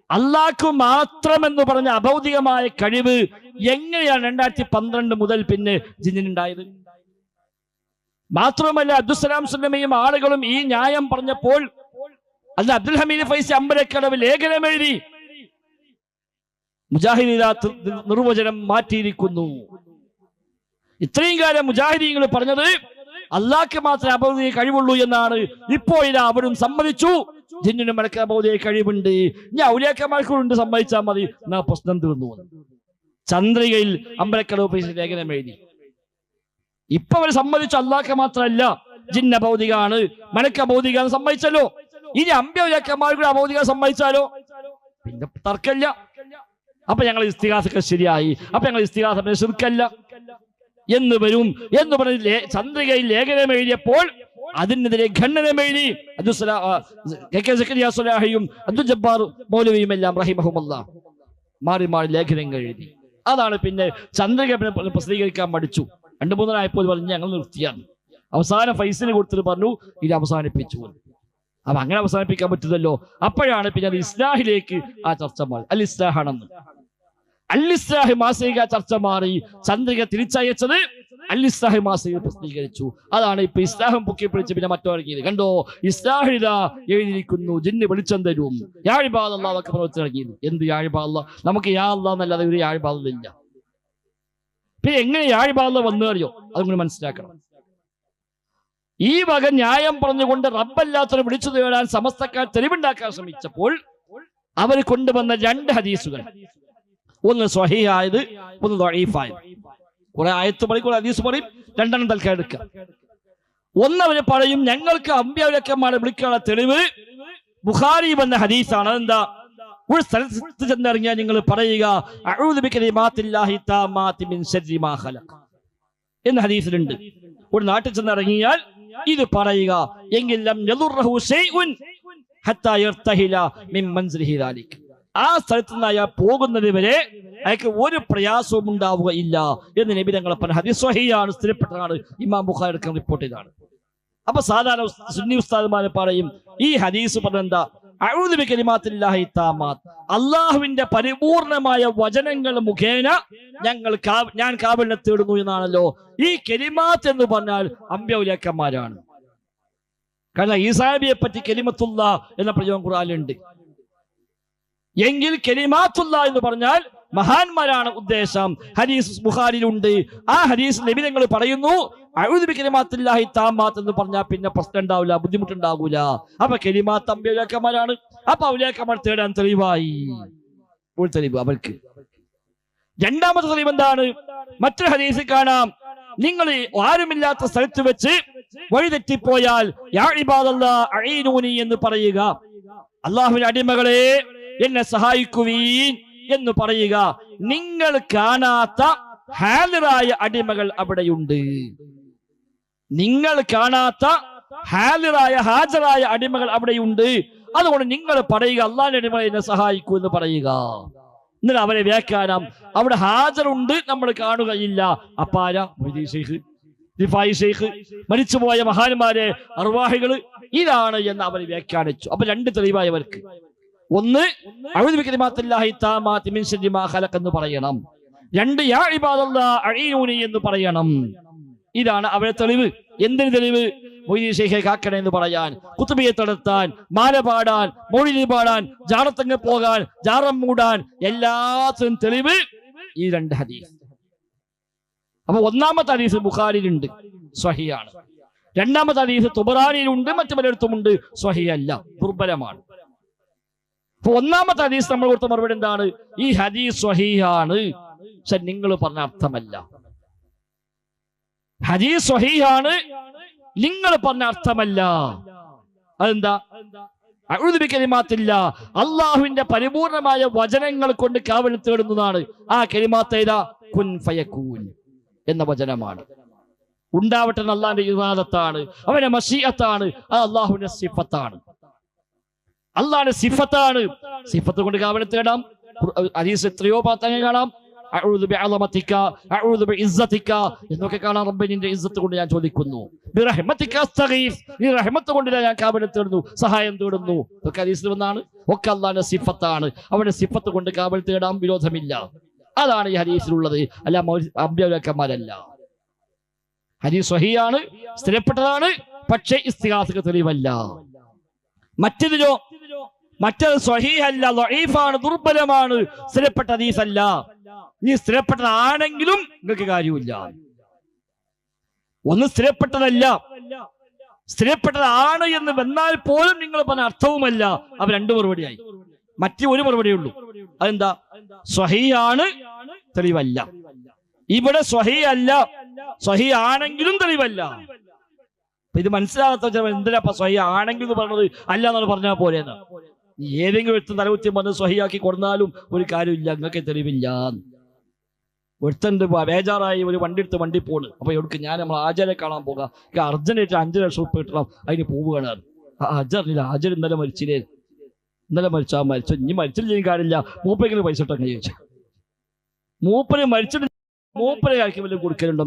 അള്ളാഹ്ക്ക് മാത്രമെന്ന് പറഞ്ഞ അഭൗതികമായ കഴിവ് എങ്ങനെയാണ് 2012 മുതൽ പിന്നെ ജിന്നിനുണ്ടായത്? മാത്രമല്ല അബ്ദുസ്സലാം സുല്ലമിയും ആളുകളും ഈ ന്യായം പറഞ്ഞപ്പോൾ അല്ല അബ്ദുൽ ഹമീദ് ഫൈസി അമ്പലക്കടവ് ലേഖനം എഴുതി, മുജാഹിദീനാത്ത് നിർവചനം മാറ്റിയിരിക്കുന്നു. ഇത്രയും കാലം മുജാഹിദീങ്ങൾ പറഞ്ഞത് അള്ളാഹ്ക്ക് മാത്രമേ അഭൗതിക കഴിവുള്ളൂ എന്നാണ്. ഇപ്പോൾ ഇതാ അവരും സമ്മതിച്ചു ജിന്നിനും മലക്ക് അഭൗതിക കഴിവുണ്ട്. ഞാൻ ഔലിയാക്കന്മാർക്കുണ്ട്, സമ്മതിച്ചാൽ മതി, എന്നാ പ്രശ്നം തീർന്നു. ചന്ദ്രികയിൽ അമ്പലക്കടവ് ഫൈസി ലേഖനം എഴുതി. ഇപ്പൊ അവർ സമ്മതിച്ചു അള്ളാഹ്ക്ക് മാത്രമല്ല ജിന്ന ഭൗതികാണ്, മലക്ക് അഭൗതികാണ് സമ്മതിച്ചല്ലോ. ഇനി അമ്പ്യൗലിയാക്കന്മാർക്ക് അഭൗതിക സമ്മതിച്ചാലോ പിന്നെ തർക്കമില്ല. അപ്പൊ ഞങ്ങൾ ഇസ്തിഗാസൊക്കെ ശരിയായി, അപ്പൊ ഞങ്ങൾ ഇസ്തിഗാസ ശിർക്കല്ല എന്ന് വരും എന്ന് പറഞ്ഞ് ചന്ദ്രികയിൽ ലേഖനം എഴുതിയപ്പോൾ അതിനെതിരെ ഖണ്ഡനം എഴുതി സലാഹിയും അബ്ദുൽ ജബ്ബാർ മൗലവിയും എല്ലാം റഹിമഹുമുല്ലാഹ് മാറി മാറി ലേഖനങ്ങൾ എഴുതി. അതാണ് പിന്നെ ചന്ദ്രിക പ്രസിദ്ധീകരിക്കാൻ പഠിച്ചു. 2-3 ആയപ്പോൾ പറഞ്ഞ് ഞങ്ങൾ നിർത്തിയാണ്. അവസാനം ഫൈസിന് കൊടുത്തിട്ട് പറഞ്ഞു ഇത് അവസാനിപ്പിച്ചു. അപ്പൊ അങ്ങനെ അവസാനിപ്പിക്കാൻ പറ്റുന്നല്ലോ. അപ്പോഴാണ് പിന്നെ അത് ഇസ്ലാഹിലേക്ക് ആ ചർച്ച മാറി. അൽ ഇസ്ലാഹാണെന്ന് അൽ ഇസ്ലാഹ് മാസിക ചർച്ച മാറി. ചന്ദ്രിക തിരിച്ചയച്ചത് അൽ ഇസ്ലാഹ് മാസിക പ്രസിദ്ധീകരിച്ചു. അതാണ് ഇപ്പൊ ഇസ്ലാഹം പൊക്കി പിടിച്ച് പിന്നെ മറ്റൊരുങ്ങിയത്. കണ്ടോ, ഇസ്ലാഹിത എഴുതിയിരിക്കുന്നു ജിന്ന് വെളിച്ചം തരും, യാഴിബാദ് അള്ളാഹൊക്കെ പ്രവർത്തിച്ചിറങ്ങിയത്. എന്ത് യാഴിബാദ്? നമുക്ക് യാ അള്ളാഹ് എന്നല്ലാതെ ഒരു യാഴിബാദില്ല. പിന്നെ എങ്ങനെ യാഴിബാദ് വന്നു അറിയോ? അതുകൊണ്ട് മനസ്സിലാക്കണം. ഈ വക ന്യായം പറഞ്ഞുകൊണ്ട് റബ്ബല്ലാത്തവരെ വിളിച്ചു തേടാൻ സമസ്തക്കാർ തെളിവുണ്ടാക്കാൻ ശ്രമിച്ചപ്പോൾ അവർ കൊണ്ടുവന്ന 2 ഹദീസുകൾ, ഒന്ന് സ്വഹീഹായത്, ഒന്ന് ദഈഫായത്. കുറെ ആയത്ത് പറയും, കുറെ ഹദീസ് പറയും, 2 തൽക്കാലം എടുക്കുക. ഒന്നവര് പറയും ഞങ്ങൾക്ക് അമ്പ്യൗലിയാക്കന്മാരെ വിളിക്കാനുള്ള തെളിവ് ബുഖാരി വന്ന ഹദീസാണ്. അതെന്താ? ഒരു സ്ഥലത്ത് ചെന്നിറങ്ങിയാൽ നിങ്ങൾ പറയുക അഊദു ബികലിമാത്തില്ലാഹി താമ്മാത്തി മിൻ ശർരി മാ ഖലഖ എന്ന ഹദീസിലുണ്ട്. ഒരു നാട്ടിൽ ചെന്നിറങ്ങിയാൽ ഇത് പറയുക എങ്കിൽ ലം യദുർറഹു ശൈഉൻ ഹത്താ യർതഹില മിൻ മൻസിലിഹി ദാലിക. ആ സ്ഥലത്ത് നിന്ന് അയാൾ പോകുന്നത് വരെ അയാൾക്ക് ഒരു പ്രയാസവും ഉണ്ടാവുകയില്ല എന്ന് നബി തങ്ങൾ പറഞ്ഞ ഹദീസ് സ്വഹീഹാണ്, സ്ഥിരപ്പെട്ടതാണ്. ഇമാം ബുഖാരി അടക്കം റിപ്പോർട്ട് ചെയ്തതാണ്. അപ്പൊ സാധാരണ സുന്നി ഉസ്താദുമാരെ പറയും ഈ ഹദീസ് പറഞ്ഞെന്താ? അഊദു ബികലിമാത്തില്ലാഹി താമ്മാത്ത്, അള്ളാഹുവിന്റെ പരിപൂർണമായ വചനങ്ങൾ മുഖേന ഞാൻ കാവലിനെ തേടുന്നു എന്നാണല്ലോ. ഈ കലിമാത്ത് എന്ന് പറഞ്ഞാൽ അമ്പ്യൗലിയാക്കന്മാരാണ്. കാരണം ഈസാ നബിയെ പറ്റി കലിമത്തുള്ള എന്ന പ്രയോഗം ഖുർആനിലുണ്ട്. എങ്കിൽ കലിമാത്തുള്ള എന്ന് പറഞ്ഞാൽ മഹാന്മാരാണ് ഉദ്ദേശം. ഹദീസ് ബുഖാരിയിലുണ്ട്. ആ ഹദീസ് നബി തങ്ങൾ പറയുന്നു അഊദു ബികലിമാത്തില്ലാഹി താമ്മാത്ത് എന്ന് പറഞ്ഞാൽ പിന്നെ പ്രശ്നം ഉണ്ടാവില്ല, ബുദ്ധിമുട്ടുണ്ടാകൂല. അപ്പൊ കലിമാത്ത് അമ്പ്യൗലിയാക്കന്മാരാണ്. അപ്പൊ ഔലിയാക്കന്മാർ തേടാൻ തെളിവായി ഒരു തെളിവ് അവർക്ക്. രണ്ടാമത്തെ തെളിവ് എന്താണ്? മറ്റൊരു ഹദീസിൽ കാണാം, നിങ്ങൾ ആരുമില്ലാത്ത സ്ഥലത്ത് വെച്ച് വഴിതെറ്റിപ്പോയാൽ യാ ഇബാദല്ലാഹ് അഈനൂനി എന്ന് പറയുക, അള്ളാഹുവിന്റെ അടിമകളെ എന്നെ സഹായിക്കുവീൻ എന്ന് പറയുക. നിങ്ങൾ കാണാത്ത ഹാലിറായ അടിമകൾ അവിടെയുണ്ട്. നിങ്ങൾ കാണാത്ത ഹാലിറായ ഹാജറായ അടിമകൾ അവിടെയുണ്ട്. അതുകൊണ്ട് നിങ്ങൾ പറയുക അള്ളാഹിന്റെ അടിമകളെ എന്നെ സഹായിക്കൂ എന്ന് പറയുക. എന്നിട്ട് അവരെ വ്യാഖ്യാനം അവിടെ ഹാജറുണ്ട്, നമ്മൾ കാണുകയില്ല. അപ്പാര മരിച്ചുപോയ മഹാന്മാരെ അർവാഹികള് ഇതാണ് എന്ന് അവർ വ്യാഖ്യാനിച്ചു. അപ്പൊ 2 തെളിവായവർക്ക്. ഒന്ന് അഊദു ബികലിമാത്തില്ലാഹി താമ്മാത്തി മിൻ ശർരി മാ ഖലഖ എന്ന് പറയണം. 2 യാ ഇബാദല്ലാഹ് അഈനൂനി എന്ന് പറയണം. ഇതാണ് അവരുടെ തെളിവ്. എന്തിന് തെളിവ്? മൊയ്‌ദീൻ ശൈഖെ കാക്കണേ എന്ന് പറയാൻ, കുത്തുബിയെ തടത്താൻ, മാല പാടാൻ, മൗലിദ് പാടാൻ, ജാറത്തങ്ങ് പോകാൻ, ജാറം മൂടാൻ, എല്ലാത്തിനും തെളിവ് ഈ 2 ഹദീസ്. അപ്പൊ ഒന്നാമത്തെ ഹദീസ് ബുഖാരിയിലുണ്ട്, സ്വഹീഹാണ്. രണ്ടാമത്തെ ഹദീസ് തുബറാനിയിലുണ്ട്, മറ്റു പലയിടത്തുമുണ്ട്, സ്വഹീഹല്ല, ദുർബലമാണ്. അപ്പൊ ഒന്നാമത്തെ ഹദീസ് നമ്മൾ കൊടുത്ത മറുപടി എന്താണ്? ഈ ഹദീസ് സ്വഹീഹാണ്, പക്ഷെ നിങ്ങൾ പറഞ്ഞ അർത്ഥമല്ല. ഹദീസ് സ്വഹീഹാണ്, നിങ്ങൾ പറഞ്ഞ അർത്ഥമല്ല. അതെന്താ? അഊദു ബികലിമാത്തില്ലാ, അള്ളാഹുവിന്റെ പരിപൂർണമായ വചനങ്ങൾ കൊണ്ട് കാവൽ തേടുന്നതാണ്. ആ കലിമാത്ത് ഏതാ? കുൻ ഫയകൂൻ എന്ന വചനമാണ്. ഉണ്ടാവട്ടെ അള്ളാഹിന്റെ ഇറാദത്താണ്, അവന്റെ മശീഅത്താണ്, അത് അള്ളാഹുവിന്റെ സിഫത്താണ്. അള്ളാഹിന്റെ സിഫത്താണ്. സിഫത്ത് കൊണ്ട് കാവൽ തേടാം. ഹദീസ് എത്രയോ പാത്തങ്ങൾ കാണാം. അഊദു ബിഅളമതിക അഊദു ബിഇസ്സതിക എന്നൊക്കെ കാണാൻ റബ്ബേ നിന്റെ ഇസ്സത്ത് കൊണ്ട് ഞാൻ ചോദിക്കുന്നു. ബിറഹ്മതിക അസ്തഗീസ്, നീ റഹ്മത്ത് കൊണ്ട് ഞാൻ കാവൽ തേടുന്നു, സഹായം തേടുന്നു. ഒക്കെ ഹദീസിൽ വന്നാണ്. ഒക്കെ അല്ലാഹുവിന്റെ സിഫത്താണ്. അവന്റെ സിഫത്ത് കൊണ്ട് കാവൽ തേടാൻ വിരോധമില്ല. അതാണ് ഈ ഹദീസിലുള്ളത്. അല്ല അമ്പിയാക്കന്മാരല്ല. ഹദീസ് സ്വഹീഹാണ്, സ്ഥിരപ്പെട്ടതാണ്. പക്ഷേ ഇസ്തിഗാസക്ക് തെളിവല്ല. മറ്റേതിലോ മറ്റേത് സ്വഹീഹല്ല, ദഈഫാണ്, ദുർബലമാണ്, സ്ഥിരപ്പെട്ട ഹദീസല്ല. നീ സ്ഥിരപ്പെട്ടതാണെങ്കിലും നിങ്ങൾക്ക് കാര്യമില്ല. ഒന്ന് സ്ഥിരപ്പെട്ടതല്ല, സ്ഥിരപ്പെട്ടതാണ് എന്ന് വന്നാൽ പോലും നിങ്ങൾ പറഞ്ഞ അർത്ഥവുമല്ല. അവ രണ്ടു മറുപടിയായി. മറ്റേ ഒരു മറുപടിയേ ഉള്ളൂ. അതെന്താ? സ്വഹീഹാണ്, തെളിവല്ല. ഇവിടെ സ്വഹീഹല്ല, സ്വഹീഹാണെങ്കിലും തെളിവല്ല. ഇത് മനസ്സിലാകാത്ത എന്തിനാ സ്വഹീഹ് ആണെങ്കിൽ പറഞ്ഞത് അല്ല എന്നാണ് പറഞ്ഞാൽ പോലെയെന്ന്. ഏതെങ്കിലും എടുത്ത് തലകുത്തി പറഞ്ഞ് സ്വഹീഹാക്കി കൊടുത്താലും ഒരു കാര്യമില്ല, നിങ്ങൾക്ക് തെളിവില്ല. ഒരുത്തണ്ട് ബേജാറായി ഒരു വണ്ടി എടുത്ത് വണ്ടി പോണ്. അപ്പൊ എവിടേക്ക് ഞാൻ നമ്മൾ ആചാരെ കാണാൻ പോകാം, അർജന്റായിട്ട് 5 ലക്ഷം ഉറുപ്പ് കിട്ടണം, അതിന് പോവുകയാണ്. അജറില്ല, അജർ ഇന്നലെ മരിച്ചില്ലേ, ഇന്നലെ മരിച്ചാൽ മരിച്ചു, ഇനി മരിച്ചില്ലെങ്കിൽ കാര്യമില്ല, മൂപ്പരെങ്കിലും പൈസ ഇട്ടൊക്കെ ചോദിച്ചു. മൂപ്പര് മരിച്ചിട്ട് മൂപ്പരെ ആർക്കും വല്ലതും കൊടുക്കലുണ്ടോ?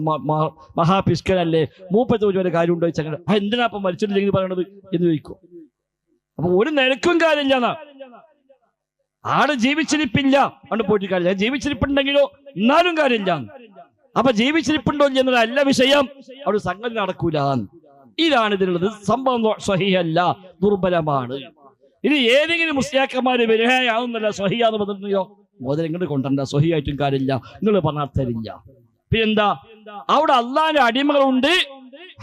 മഹാപിഷ്കനല്ലേ, മൂപ്പത്തെ ഒരു വല്ല കാര്യം ഉണ്ടോ ചോദിച്ചാൽ എന്തിനാ അപ്പൊ മരിച്ചിട്ടില്ലെങ്കിൽ പറയണത് എന്ന് ചോദിക്കും. അപ്പൊ ഒരു നിരക്കും കാര്യമില്ല. ആള് ജീവിച്ചിരിപ്പില്ല, അവിടെ പോയിട്ട് കാര്യമില്ല. ജീവിച്ചിരിപ്പുണ്ടെങ്കിലോ എന്നാലും കാര്യമില്ല. അപ്പൊ ജീവിച്ചിരിപ്പുണ്ടോ എന്നതല്ല വിഷയം, അവിടെ സംഗതി നടക്കൂല. ഇതാണ് ഇതിനുള്ളത്. സംഭവം സ്വഹീഹല്ല, ദുർബലമാണ്. ഇനി ഏതെങ്കിലും മുസ്ലിയാക്കന്മാര് വിരഹയാവുന്നല്ല സ്വഹീഹാന്ന് പറഞ്ഞോ, മോദൽ ഇങ്ങോട്ട് കൊണ്ടുവരണ്ട, സ്വഹീഹായിട്ടും കാര്യമില്ല, നിങ്ങൾ പറഞ്ഞാൽ തരില്ല. പിന്നെന്താ? അവിടെ അള്ളാന്റെ അടിമകളുണ്ട്,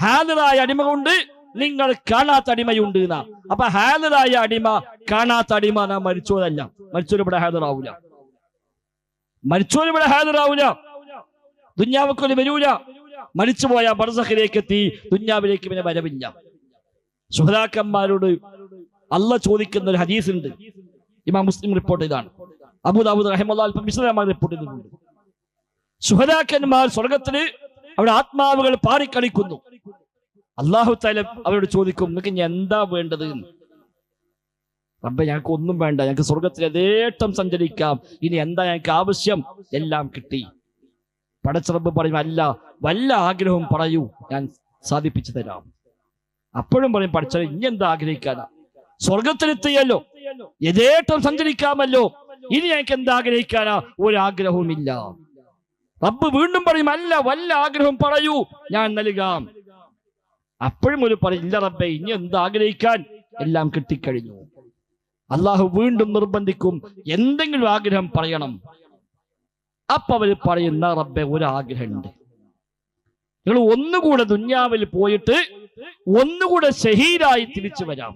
ഹാദിറായ അടിമകളുണ്ട്, നിങ്ങൾ കാണാത്ത അടിമയുണ്ട് എന്നാ. അപ്പൊ ഹാദിറായ അടിമ കാണാത്ത അടിമ നാ മരിച്ചോരല്ല. മരിച്ചോര് ഇവിടെ ഹാദിറാവൂല, മരിച്ചോര് ഇവിടെ ഹാദിറാവൂല, ദുന്യാവക്കൊരു വരൂല. മരിച്ചുപോയ ബർസഖിലേക്ക് എത്തി, ദുന്യാവിലേക്ക് പിന്നെ വരവില്ല. ശുഹദാക്കന്മാരോട് അള്ളാഹ് ചോദിക്കുന്ന ഒരു ഹദീസ് ഉണ്ട്. ഇമാം മുസ്ലിം റിപ്പോർട്ട് ചെയ്താണ്. അബൂദാവൂദ് റഹിമഹുല്ലാഹ് വിശദമായി റിപ്പോർട്ട് ചെയ്തിട്ടുണ്ട്. ശുഹദാക്കന്മാർ സ്വർഗത്തില് അവിടെ ആത്മാവുകൾ പാറിക്കളിക്കുന്നു. അല്ലാഹു തആല അവരോട് ചോദിക്കും, നിങ്ങൾക്ക് ഇനി എന്താ വേണ്ടത്? റബ്ബേ, ഞങ്ങൾക്ക് ഒന്നും വേണ്ട, ഞങ്ങൾക്ക് സ്വർഗത്തിൽ യഥേഷ്ടം സഞ്ചരിക്കാം, ഇനി എന്താ ഞങ്ങൾക്ക് ആവശ്യം? എല്ലാം കിട്ടി. പടച്ച റബ്ബ് പറയും, അല്ല, വല്ല ആഗ്രഹവും പറയൂ, ഞാൻ സാധിപ്പിച്ചു തരാം. അപ്പോഴും പറയും, പഠിച്ചത് ഇനി എന്താ ആഗ്രഹിക്കാനാ? സ്വർഗത്തിലെത്തിയല്ലോ, യഥേഷ്ടം സഞ്ചരിക്കാമല്ലോ, ഇനി ഞങ്ങൾക്ക് എന്താ ആഗ്രഹിക്കാനാ? ഒരാഗ്രഹവും ഇല്ല. റബ്ബ് വീണ്ടും പറയും, അല്ല, വല്ല ആഗ്രഹവും പറയൂ, ഞാൻ നൽകാം. അപ്പോഴും ഒരു പറയും, ഇല്ല റബ്ബേ, ഇനി എന്ത് ആഗ്രഹിക്കാൻ, എല്ലാം കിട്ടിക്കഴിഞ്ഞു. അള്ളാഹു വീണ്ടും നിർബന്ധിക്കും, എന്തെങ്കിലും ആഗ്രഹം പറയണം. അപ്പൊ അവര് പറയുന്ന, റബ്ബേ, ഒരാഗ്രഹമുണ്ട്, നിങ്ങൾ ഒന്നുകൂടെ ദുന്യാവിൽ പോയിട്ട് ഒന്നുകൂടെ ഷഹീദായി തിരിച്ചു വരാം.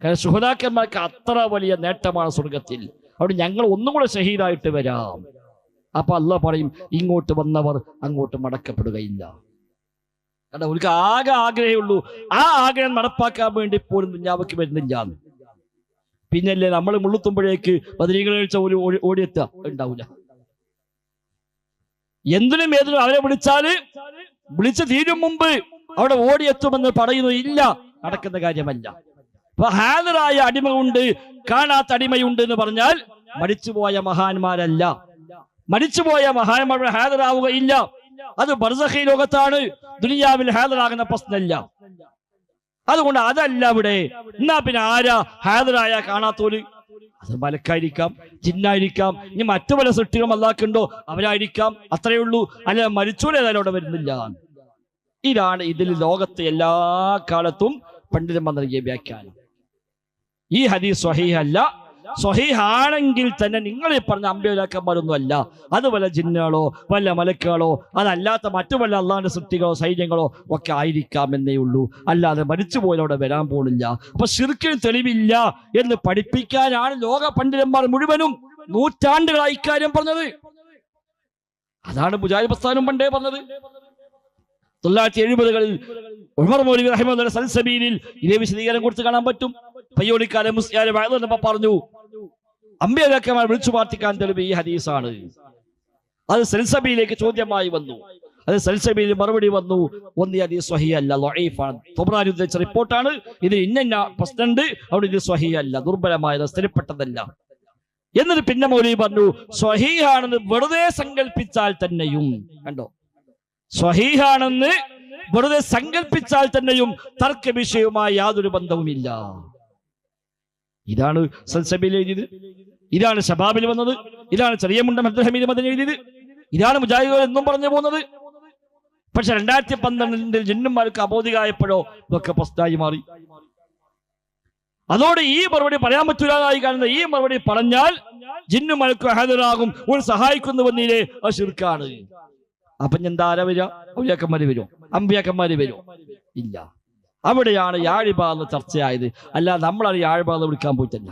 കാരണം ശുഹദാക്കന്മാർക്ക് അത്ര വലിയ നേട്ടമാണ് സ്വർഗത്തിൽ. അവിടെ ഞങ്ങൾ ഒന്നുകൂടെ ഷഹീദായിട്ട് വരാം. അപ്പൊ അള്ളാഹ് പറയും, ഇങ്ങോട്ട് വന്നവർ അങ്ങോട്ട് മടക്കപ്പെടുകയില്ല. കാരണം അവർക്ക് ആകെ ആഗ്രഹമുള്ളൂ, ആ ആഗ്രഹം നടപ്പാക്കാൻ വേണ്ടി പോലും ദുന്യാവക്ക് വരുന്നില്ല. പിന്നല്ലേ നമ്മൾ മുള്ളുത്തുമ്പോഴേക്ക് ബദരീകൾ കഴിച്ച ഒരു ഓടിയെത്തുക ഉണ്ടാവില്ല. എന്തിനും ഏതിനും അവരെ വിളിച്ച് തീരും മുമ്പ് അവിടെ ഓടിയെത്തുമെന്ന് പറയുന്നത് ഇല്ല, നടക്കുന്ന കാര്യമല്ല. അപ്പൊ ഹാദിറായ അടിമയുണ്ട്, കാണാത്ത അടിമയുണ്ട് എന്ന് പറഞ്ഞാൽ മരിച്ചുപോയ മഹാന്മാരല്ല. മരിച്ചുപോയ മഹാന്മാർ ഹാദിറാവുകയില്ല. അത് ബർസഖി ലോകത്താണ്, ദുനിയാവിൽ ഹാദിറാകുന്ന പ്രശ്നമില്ല. അതുകൊണ്ട് അതല്ല ഇവിടെ. എന്നാ പിന്നെ ആരാ ഹാദിറായ കാണാത്തോര്? അത് മലക്കായിരിക്കാം, ജിന്നായിരിക്കാം, ഇനി മറ്റു പല സൃഷ്ടികളും അല്ലാഹ്ക്കുണ്ടോ അവരായിരിക്കാം, അത്രയേ ഉള്ളൂ. അല്ല, മരിച്ചോരേതായാലും അവിടെ വരുന്നില്ല. ഇതാണ് ഇതിൽ ലോകത്തെ എല്ലാ കാലത്തും പണ്ഡിതന്മാർ നൽകിയ വ്യാഖ്യാനം. ഈ ഹദീസ് സ്വഹീഹല്ല. സ്വഹീഹാണെങ്കിൽ തന്നെ നിങ്ങൾ ഈ പറഞ്ഞ അമ്പിയാക്കന്മാരൊന്നും അല്ല, അത് വല്ല ജിന്നുകളോ വല്ല മലക്കുകളോ അതല്ലാത്ത മറ്റു വല്ല അള്ളാഹിന്റെ സൃഷ്ടികളോ സൈന്യങ്ങളോ ഒക്കെ ആയിരിക്കാമെന്നേ ഉള്ളൂ. അല്ലാതെ മരിച്ചുപോയവിടെ വരാൻ പോണില്ല. അപ്പൊ ശിർക്കിന് തെളിവില്ല എന്ന് പഠിപ്പിക്കാനാണ് ലോക പണ്ഡിതന്മാർ മുഴുവനും നൂറ്റാണ്ടുകളായി ഇക്കാര്യം പറഞ്ഞത്. അതാണ് മുജാഹിദ് പ്രസ്ഥാനം പണ്ടേ പറഞ്ഞത്. 1970-കളിൽ ഉമർ മൗലവി റഹിമഹുല്ലാഹ് സൽസബീലിൽ ഇതേ വിശദീകരണം കൊടുത്ത് കാണാൻ പറ്റും. പയ്യോളിക്കാരെ മുസ്ലിയാരെ വഅദ് പറഞ്ഞു, അമ്പിയാക്കന്മാർ വിളിച്ചു പ്രാർത്ഥിക്കാൻ തെളിവ് ഈ ഹദീസാണ്. അത് സൽസബീലിലേക്ക് ചോദ്യമായി വന്നു. അത് സൽസബീലിൽ മറുപടി വന്നു, ഒന്ന് ഹദീസ് സ്വഹീഹല്ല, ദഈഫാണ്. തൊബ്രാനി ഉദ്ധരിച്ച റിപ്പോർട്ടാണ്. ഇത് ഇന്ന പ്രശ്നമുണ്ട്, അവിടെ ഇത് സ്വഹീഹല്ല, ദുർബലമായത്, സ്ഥിരപ്പെട്ടതല്ല. എന്നിട്ട് പിന്നെ മൗലവി പറഞ്ഞു സ്വഹീഹാണെന്ന് വെറുതെ സങ്കല്പിച്ചാൽ തന്നെയും, കണ്ടോ, സ്വഹീഹാണെന്ന് വെറുതെ സങ്കല്പിച്ചാൽ തന്നെയും തർക്ക വിഷയവുമായി യാതൊരു ബന്ധവുമില്ല. ഇതാണ് സൽസബീൽ എഴുതിയത്, ഇതാണ് ശബാബിൽ വന്നത്, ഇതാണ് ചെറിയ മുണ്ടം അബ്ദുൽ ഹമീദ് മദനി എഴുതിയത്, ഇതാണ് മുജാഹിദുകൾ എന്നും പറഞ്ഞു പോകുന്നത്. പക്ഷെ 2012 ജിന്നുമാർക്ക് അബോധികമായപ്പോഴോ ഇതൊക്കെ പ്രശ്നമായി മാറി. അതോടെ ഈ മറുപടി പറയാൻ പറ്റൂലാതായി കാണുന്ന ഈ മറുപടി പറഞ്ഞാൽ ജിന്നുമാർക്ക് ഹാജരാകും, ഒരു സഹായിക്കുന്നുവെന്നില്ലേ, അത് ശിർക്കാണ്. അപ്പൊ എന്താ ആരാ വരിക? ഔലിയാക്കന്മാര് വരും, അമ്പിയാക്കന്മാര് വരും? ഇല്ല. അവിടെയാണ് യാഴിബ എന്ന് ചർച്ചയായത്. അല്ല നമ്മളത് യാഴിബ എന്ന് വിളിക്കാൻ പോയിട്ടല്ല.